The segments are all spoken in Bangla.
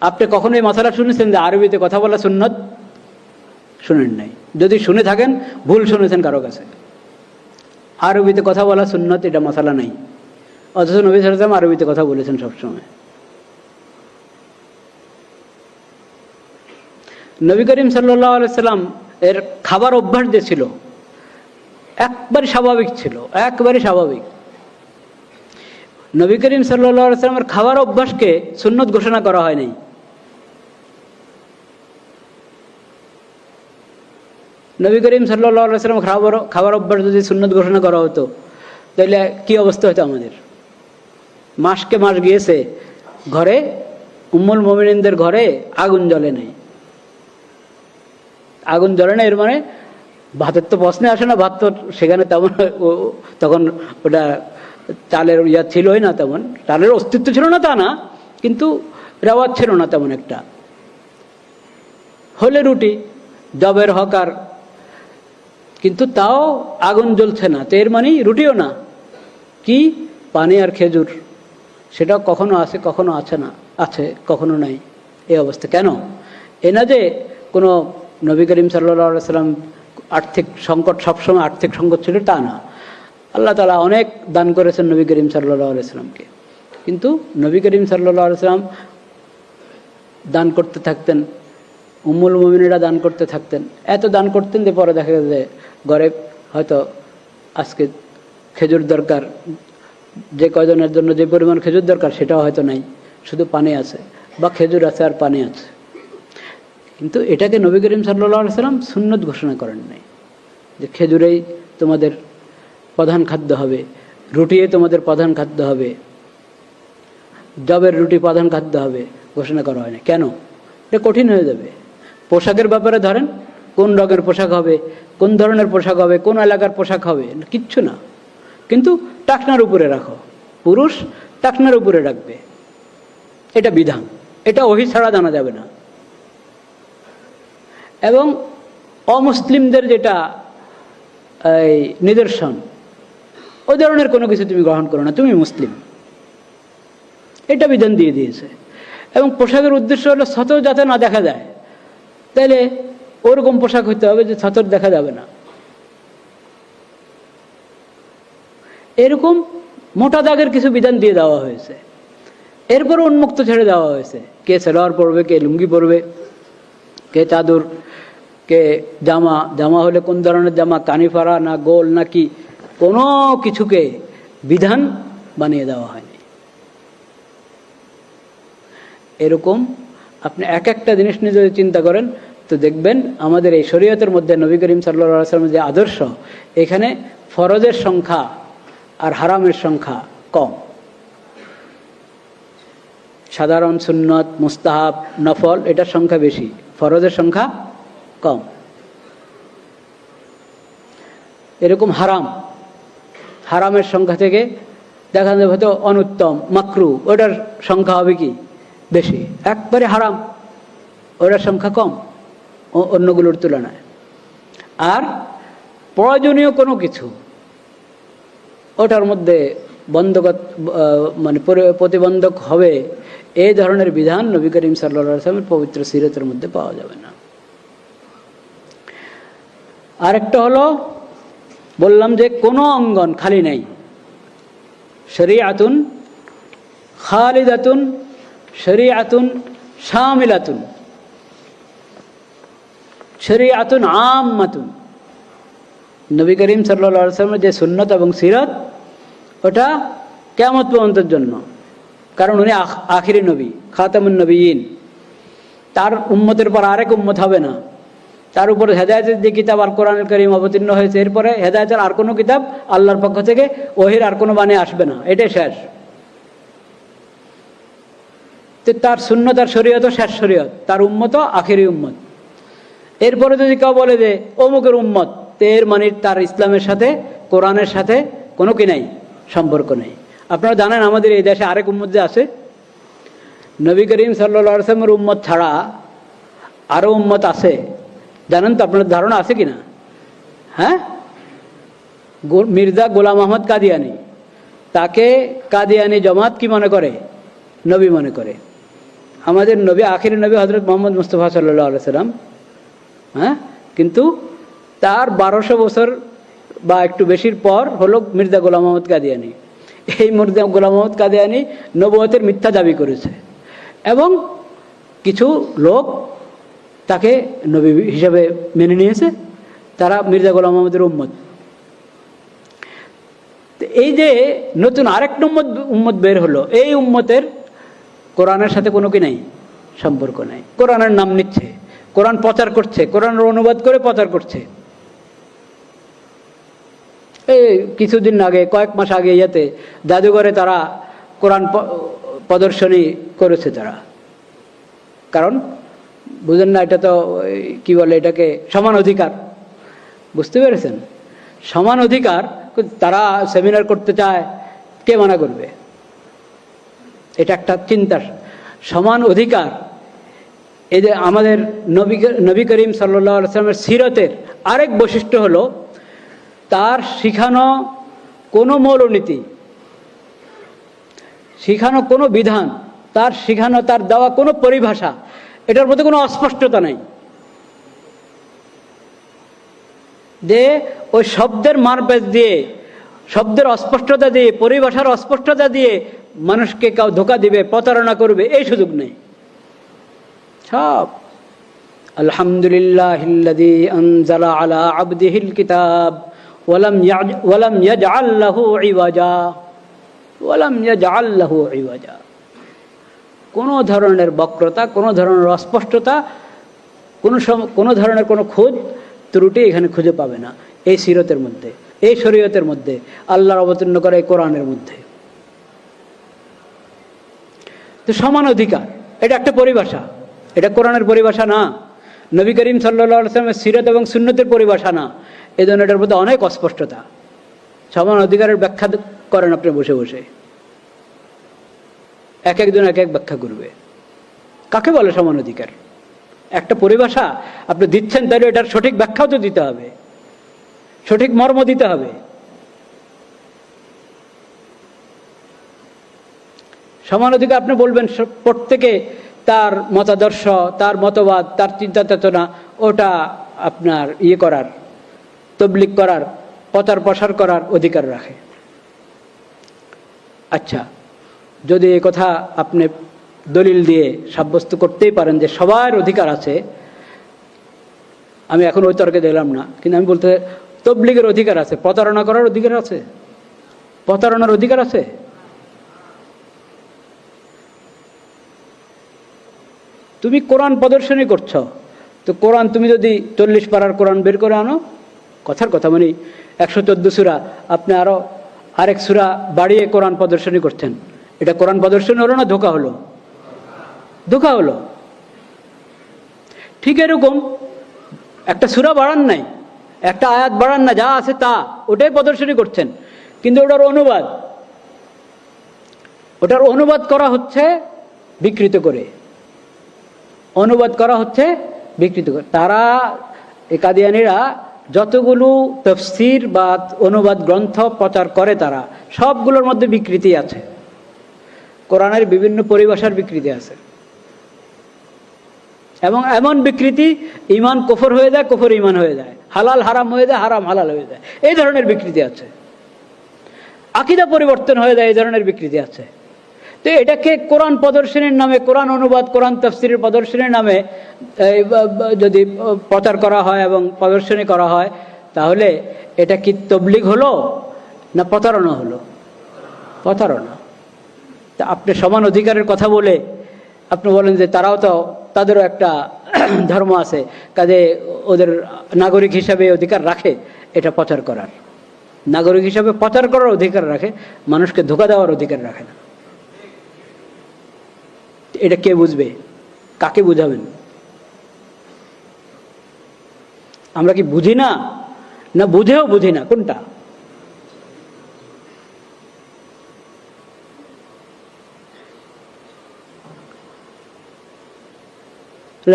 আপনি কখনো এই মশালা শুনেছেন যে আরবিতে কথা বলা সুন্নত? শুনেন নাই। যদি শুনে থাকেন ভুল শুনেছেন কারো কাছে। আরবিতে কথা বলা সুন্নত এটা মশালা নাই, অথচ নবী সাল্লাল্লাহু আলাইহি ওয়াসাল্লাম আরবিতে কথা বলেছেন সবসময়। নবী করিম সাল্লাল্লাহু আলাইহি ওয়াসাল্লাম এর খাবার অভ্যাস যে ছিল একবারে স্বাভাবিক ছিল, একবারে স্বাভাবিক। নবী করিম সাল্লাল্লাহু আলাইহি ওয়াসাল্লামের খাবার অভ্যাসকে সুন্নত ঘোষণা করা হয় নাই। নবী করিম সাল্লাল্লাহু আলাইহি ওয়াসাল্লাম খাবার অভ্যাস যদি সুন্নত ঘোষণা করা হতো তাহলে কি অবস্থা হতো আমাদের? মাসকে মাস গিয়েছে, ঘরে উম্মুল মুমিনিনদের ঘরে আগুন জ্বলে নাই। আগুন জ্বলে না এর মানে ভাতের তো প্রশ্নে আসে না, ভাত তো সেখানে তেমন তখন ওটা চালের ইয়া ছিলই না, তেমন চালের অস্তিত্ব ছিল না তা না, কিন্তু রেওয়াজ ছিল না তেমন একটা। হলে রুটি জবের হকার, কিন্তু তাও আগুন জ্বলছে না, তো এর মানে রুটিও না, কি পানি আর খেজুর, সেটা কখনো আছে কখনো আছে না, আছে কখনো নাই, এই অবস্থা। কেন? এ না যে কোনো নবী করিম সাল্লাল্লাহু আলাইহি ওয়াসাল্লাম আর্থিক সংকট, সবসময় আর্থিক সংকট ছিল তা না। আল্লাহ তাআলা অনেক দান করেছেন নবী করিম সাল্লাল্লাহু আলাইহি ওয়াসাল্লামকে, কিন্তু নবী করিম সাল্লাল্লাহু আলাইহি ওয়াসাল্লাম দান করতে থাকতেন, উম্মুল মুমিনিনরা দান করতে থাকতেন, এত দান করতেন যে পরে দেখা যায় ঘরে হয়তো আজকে খেজুর দরকার, যে কয়জনের জন্য যে পরিমাণ খেজুর দরকার সেটাও হয়তো নাই, শুধু পানি আছে, বা খেজুর আছে আর পানি আছে। কিন্তু এটাকে নবী করিম সাল্লাল্লাহু আলাইহি ওয়াসাল্লাম সুন্নত ঘোষণা করেন নাই যে খেজুরেই তোমাদের প্রধান খাদ্য হবে, রুটিয়ে তোমাদের প্রধান খাদ্য হবে, জবের রুটি প্রধান খাদ্য হবে, ঘোষণা করা হয় না। কেন? এটা কঠিন হয়ে যাবে। পোশাকের ব্যাপারে ধরেন, কোন রঙের পোশাক হবে, কোন ধরনের পোশাক হবে, কোন এলাকার পোশাক হবে, কিচ্ছু না, কিন্তু টাকনার উপরে রাখো, পুরুষ টাকনার উপরে রাখবে, এটা বিধান, এটা ওহী ছাড়া জানা যাবে না। এবং অমুসলিমদের যেটা এই নিদর্শন, ওই ধরনের কোনো কিছু তুমি গ্রহণ করো না, তুমি মুসলিম, এটা বিধান দিয়ে দিয়েছে। এবং পোশাকের উদ্দেশ্য হলো সতর যাতে না দেখা যায়, তাইলে ওরকম পোশাক হইতে হবে যে সতর দেখা যাবে না। এরকম মোটা দাগের কিছু বিধান দিয়ে দেওয়া হয়েছে। এরপরে উন্মুক্ত ছেড়ে দেওয়া হয়েছে, কে সালোয়ার পরবে, কে লুঙ্গি পরবে, কে চাদর, কে জামা, জামা হলে কোন ধরনের জামা, কানিফারা না গোল না কি, কোনো কিছুকে বিধান বানিয়ে দেওয়া হয়নি। এরকম আপনি এক একটা জিনিস নিয়ে যদি চিন্তা করেন তো দেখবেন আমাদের এই শরীয়তের মধ্যে নবী করিম সাল্লাল্লাহু আলাইহি ওয়াসাল্লামের যে আদর্শ, এখানে ফরজের সংখ্যা আর হারামের সংখ্যা কম। সাধারণ সুন্নত, মুস্তাহাব, নফল এটার সংখ্যা বেশি, ফরজের সংখ্যা কম। এরকম হারাম, হারামের সংখ্যা থেকে দেখা যাবে হয়তো অনুত্তম, মাকরু, ওটার সংখ্যা হবে কি বেশি। একবারে হারাম ওটার সংখ্যা কম অন্যগুলোর তুলনায়। আর প্রয়োজনীয় কোনো কিছু ওটার মধ্যে মানে প্রতিবন্ধক হবে, এই ধরনের বিধান নবী করিম সাল্লাল্লাহু আলাইহি ওয়াসাল্লামের পবিত্র সিরাতের মধ্যে পাওয়া যাবে না। আরেকটা হলো, বললাম যে কোনো অঙ্গন খালি নেই। শরীআতুন খালিদাতুন, শরীআতুন শামিলাতুন, শরীআতুন আম্মাতুন। নবী করিম সাল্লাল্লাহু আলাইহি ওয়াসাল্লামের যে সুন্নত এবং সিরাত, ওটা কিয়ামত পর্যন্তের জন্য, কারণ উনি আখিরি নবী, খাতামুন নবিয়্যিন। তার উম্মতের পর আরেক উম্মত হবে না। তার উপরে হেদায়েতের যে কিতাব আল কোরআনুল কারীম অবতীর্ণ হয়েছে, এরপরে হেদায়েতের আর কোনো কিতাব আল্লাহর পক্ষ থেকে, ওহির আর কোনো বাণী আসবে না, এটাই শেষ। তো তার সুন্নত আর শরীয়ত শেষ শরীয়ত, তার উম্মত আখিরি উম্মত। এরপরে যদি কেউ বলে যে অমুকের উম্মত, তো এর মানে তার ইসলামের সাথে, কোরআনের সাথে কোনো কি নাই, সম্পর্ক নেই। আপনারা জানেন আমাদের এই দেশে আরেক উম্মত যে আছে, নবী করিম সাল্লাল্লাহু আলাইহি ওয়াসাল্লামের উম্মত ছাড়া আরও উম্মত আছে, জানেন তো? আপনার ধারণা আছে কিনা? হ্যাঁ, মির্জা গোলাম আহমদ কাদিয়ানি, তাকে কাদিয়ানি জামাত কি মনে করে? নবী মনে করে। আমাদের নবী, আখির নবী হজরত মোহাম্মদ মুস্তফা সাল্লাল্লাহু আলাইহি সাল্লাম, হ্যাঁ, কিন্তু তার 1200 বছর বা একটু বেশির পর হলো মির্জা গোলাম মোহাম্মদ কাদিয়ানী। এই মির্জা গোলাম মোহাম্মদ কাদিয়ানী নবুয়তের মিথ্যা দাবি করেছে এবং কিছু লোক তাকে নবী হিসাবে মেনে নিয়েছে, তারা মির্জা গোলাম মোহাম্মদের উম্মত। এই যে নতুন আরেক উম্মত বের হলো, এই উম্মতের কোরআনের সাথে কোনো কি নাই, সম্পর্ক নাই। কোরআনের নাম নিচ্ছে, কোরআন প্রচার করছে, কোরআনের অনুবাদ করে প্রচার করছে। এই কিছুদিন আগে, কয়েক মাস আগে ইয়েতে জাদুঘরে তারা কোরআন প্রদর্শনী করেছে তারা। কারণ বুঝেন না, এটা তো কি বলে এটাকে, সমান অধিকার। বুঝতে পেরেছেন? সমান অধিকার তারা সেমিনার করতে চায়, কে মানা করবে? এটা একটা চিন্তার সমান অধিকার। এই যে আমাদের নবী করিম সাল্লাল্লাহু আলাইহি ওয়াসাল্লামের সিরতের আরেক বৈশিষ্ট্য হলো তার শিখানো কোনো মৌলনীতি, শিখানো কোনো বিধান, তার শিখানো, তার দেওয়া কোনো পরিভাষা, এটার মধ্যে কোনো অস্পষ্টতা নেই। যে ওই শব্দের মারপ্যাচ দিয়ে, শব্দের অস্পষ্টতা দিয়ে, পরিভাষার অস্পষ্টতা দিয়ে মানুষকে কেউ ধোঁকা দিবে, প্রতারণা করবে, এই সুযোগ নেই। সব আলহামদুলিল্লাহিল্লাযী আনজালা আলা আবদিহিল কিতাব ওয়ালাম ইয়াজআল লাহু ইওয়াজা, ওয়ালাম ইয়াজআল লাহু ইওয়াজা। কোনো ধরনের বক্রতা, কোনো ধরনের অস্পষ্টতা, কোনো ধরনের কোনো খোঁজ ত্রুটি এখানে খুঁজে পাবে না এই সিরতের মধ্যে, এই শরীয়তের মধ্যে, আল্লাহর অবতীর্ণ করা এই কোরআনের মধ্যে। তো সমান অধিকার, এটা একটা পরিভাষা, এটা কোরআনের পরিভাষা না, নবী করিম সাল্লাল্লাহু আলাইহি ওয়াসাল্লামের সিরত এবং সুন্নতের পরিভাষা না। এই জন্য এটার মধ্যে অনেক অস্পষ্টতা। সমান অধিকারের ব্যাখ্যা করেন আপনি বসে বসে, এক একজন এক এক ব্যাখ্যা করবে। কাকে বলে সমান অধিকার? একটা পরিভাষা আপনি দিচ্ছেন, তাহলে এটার সঠিক ব্যাখ্যাও তো দিতে হবে, সঠিক মর্ম দিতে হবে। সমান অধিকার আপনি বলবেন প্রত্যেকে তার মতাদর্শ, তার মতবাদ, তার চিন্তা চেতনা, ওটা আপনার করার, তবলিগ করার, প্রচার প্রসার করার অধিকার রাখে। আচ্ছা, যদি এই কথা আপনি দলিল দিয়ে সাব্যস্ত করতেই পারেন যে সবার অধিকার আছে, আমি এখন ওই তর্কে দিলাম না, কিন্তু আমি বলতে, তবলিগের অধিকার আছে, প্রতারণা করার অধিকার আছে, প্রতারণার অধিকার আছে। তুমি কোরআন প্রদর্শনী করছো, তো কোরআন তুমি যদি 40 পারার কোরআন বের করে আনো, কথার কথা মানে 114 সূরা, আপনি আরো আরেক সূরা বাড়িয়ে কোরআন প্রদর্শনী করছেন, এটা কোরআন প্রদর্শনী হলো না ধোঁকা হলো? ধোঁকা হলো। ঠিক এরকম একটা সূরা বাড়ান নাই, একটা আয়াত বাড়ান না, যা আছে তা ওটাই প্রদর্শনী করছেন, কিন্তু ওটার অনুবাদ করা হচ্ছে বিকৃত করে, অনুবাদ করা হচ্ছে বিকৃত করে। তারা কাদিয়ানীরা যতগুলো তাফসীর বা অনুবাদ গ্রন্থ প্রচার করে, তারা সবগুলোর মধ্যে বিকৃতি আছে, কোরআনের বিভিন্ন পরিভাষার বিকৃতি আছে, এবং এমন বিকৃতি ঈমান কুফর হয়ে যায়, কুফর ঈমান হয়ে যায়, হালাল হারাম হয়ে যায়, হারাম হালাল হয়ে যায়, এই ধরনের বিকৃতি আছে। আকীদা পরিবর্তন হয়ে যায়, এই ধরনের বিকৃতি আছে। তো এটাকে কোরআন প্রদর্শনীর নামে, কোরআন অনুবাদ, কোরআন তাফসীরের প্রদর্শনীর নামে যদি প্রচার করা হয় এবং প্রদর্শনী করা হয়, তাহলে এটা কি তবলিগ হলো না প্রতারণা হলো? প্রতারণা। তা আপনি সমান অধিকারের কথা বলে আপনি বলেন যে তারাও তো, তাদেরও একটা ধর্ম আছে, কাজে ওদের নাগরিক হিসাবে অধিকার রাখে এটা প্রচার করার, নাগরিক হিসাবে প্রচার করার অধিকার রাখে, মানুষকে ধোঁকা দেওয়ার অধিকার রাখে না। এটা কে বুঝবে? কাকে বুঝাবেন? আমরা কি বুঝি না, না বুঝেও বুঝি না? কোনটা?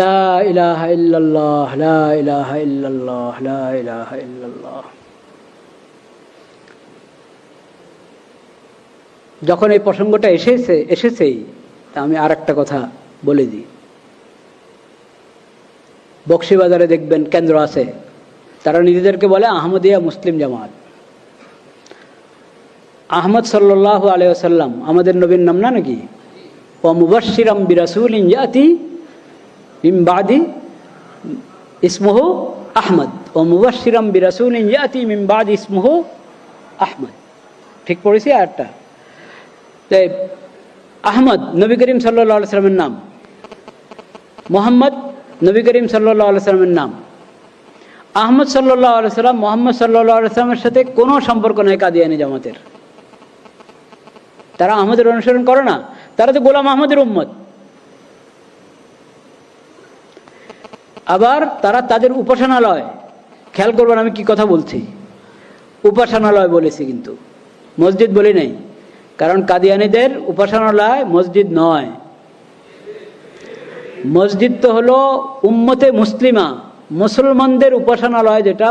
লা ইলাহা ইল্লাল্লাহ, লা ইলাহা ইল্লাল্লাহ, লা ইলাহা ইল্লাল্লাহ। যখন এই প্রসঙ্গটা এসেছেই, তা আমি আর একটা কথা বলে দিই। বক্সিবাজারে দেখবেন কেন্দ্র আছে, তারা নিজেদেরকে বলে আহমদিয়া মুসলিম জামাত। আহমদ সাল্লাল্লাহু আলাইহি ওয়াসাল্লাম আমাদের নবীর নাম না নাকি? ওয়া মুবাশশিরাম বিরাসূলিন ইয়াতি মিন বাদি ইসমুহু আহমদ, ওয়া মুবাশশিরাম বিরাসূলিন ইয়াতি মিন বাদি ইসমুহু আহমদ। ঠিক পড়েছি আয়াতটা? তাই আহমদ নবী করিম সাল্লাল্লাহু আলাইহি ওয়াসাল্লামের নাম, মুহাম্মদ নবী করিম সাল্লাল্লাহু আলাইহি ওয়াসাল্লামের নাম। আহমদ সাল্লাল্লাহু আলাইহি ওয়াসাল্লাম মুহাম্মদ সাল্লাল্লাহু আলাইহি ওয়াসাল্লামের সাথে কোনো সম্পর্ক নেই কাদিয়ানী জামাতের। তারা আহমদের অনুসরণ করে না, তারা তো গোলাম আহমদের উম্মত। আবার তারা তাদের উপাসনালয়, খেয়াল করবেন আমি কি কথা বলছি, উপাসনালয় বলেছি কিন্তু মসজিদ বলি নাই, কারণ কাদিয়ানীদের উপাসনালয় মসজিদ নয়। মসজিদ তো হলো উম্মতে মুসলিমা, মুসলমানদের উপাসনালয়, যেটা